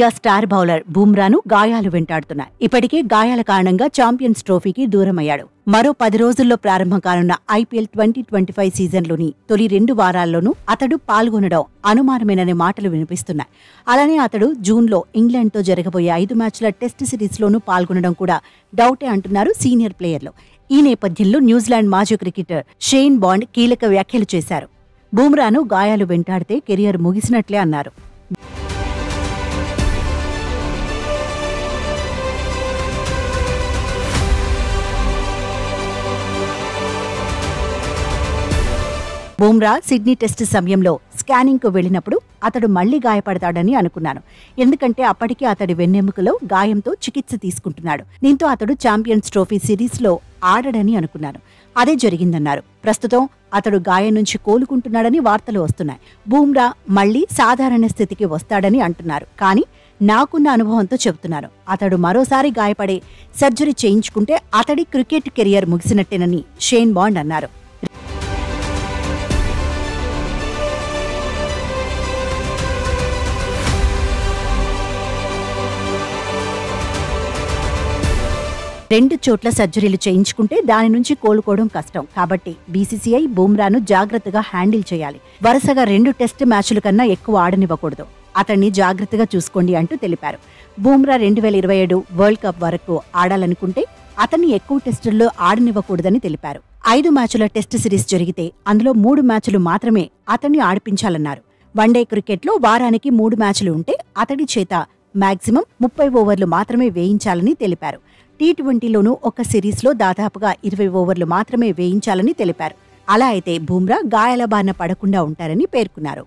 Team India star bowler బుమ్రాను గాయాలు వెంటాడుతున్నాయి. ఇప్పటికే గాయాల కారణంగా ఛాంపియన్స్ ట్రోఫీకి దూరమయ్యాడు. మరో 10 రోజుల్లో ప్రారంభం కానున్న ఐపీఎల్ 2025 సీజన్లోని తొలి 2 వారాల్లోనూ అతడు పాల్గొనడం అనుమానమేననే మాటలు వినిపిస్తున్నాయి. అలానే అతడు జూన్లో ఇంగ్లాండ్తో జరగబోయే 5 మ్యాచ్ల టెస్ట్ సిరీస్లోనూ పాల్గొనడం కూడా డౌటే అంటున్నారు సీనియర్ ప్లేయర్లు. ఈ నేపథ్యంలో న్యూజిలాండ్ మాజీ క్రికెటర్ షేన్ బాండ్ కీలక వ్యాఖ్యలు చేశారు. బుమ్రాను గాయాలు వెంటాడితే కెరియర్ ముగిసినట్లే అన్నారు. బుమ్రా సిడ్నీ టెస్ట్ సమయంలో స్కానింగ్కు వెళ్లినప్పుడు అతడు మళ్లీ గాయపడతాడని అనుకున్నాను. ఎందుకంటే అప్పటికే అతడి వెన్నెముకలో గాయంతో చికిత్స తీసుకుంటున్నాడు. దీంతో అతడు ఛాంపియన్స్ ట్రోఫీ సిరీస్లో ఆడడని అనుకున్నాను. అదే జరిగిందన్నారు. ప్రస్తుతం అతడు గాయం నుంచి కోలుకుంటున్నాడని వార్తలు వస్తున్నాయి. బుమ్రా మళ్లీ సాధారణ స్థితికి వస్తాడని అంటున్నారు. కానీ నాకున్న అనుభవంతో చెబుతున్నాను, అతడు మరోసారి గాయపడే సర్జరీ చేయించుకుంటే అతడి క్రికెట్ కెరియర్ ముగిసినట్టేనని షేన్ బాండ్ అన్నారు. రెండు చోట్ల సర్జరీలు చేయించుకుంటే దాని నుంచి కోలుకోవడం కష్టం. కాబట్టి బీసీసీఐ బుమ్రాను జాగ్రత్తగా హ్యాండిల్ చేయాలి. వరుసగా 2 టెస్ట్ మ్యాచ్ల కన్నా ఎక్కువ ఆడనివ్వకూడదు. అతన్ని జాగ్రత్తగా చూసుకోండి అంటూ తెలిపారు. బుమ్రా 2027 వరల్డ్ కప్ వరకు ఆడాలనుకుంటే అతన్ని ఎక్కువ టెస్టుల్లో ఆడనివ్వకూడదని తెలిపారు. 5 మ్యాచ్ల టెస్ట్ సిరీస్ జరిగితే అందులో 3 మ్యాచ్లు మాత్రమే అతన్ని ఆడిపించాలన్నారు. వన్డే క్రికెట్లో వారానికి 3 మ్యాచ్లు ఉంటే అతడి చేత మాక్సిమం 30 ఓవర్లు మాత్రమే వేయించాలని తెలిపారు. టీ20లోనూ ఒక సిరీస్లో దాదాపుగా 20 ఓవర్లు మాత్రమే వేయించాలని తెలిపారు. అలా అయితే బుమ్రా గాయాల బారిన పడకుండా ఉంటారని పేర్కొన్నారు.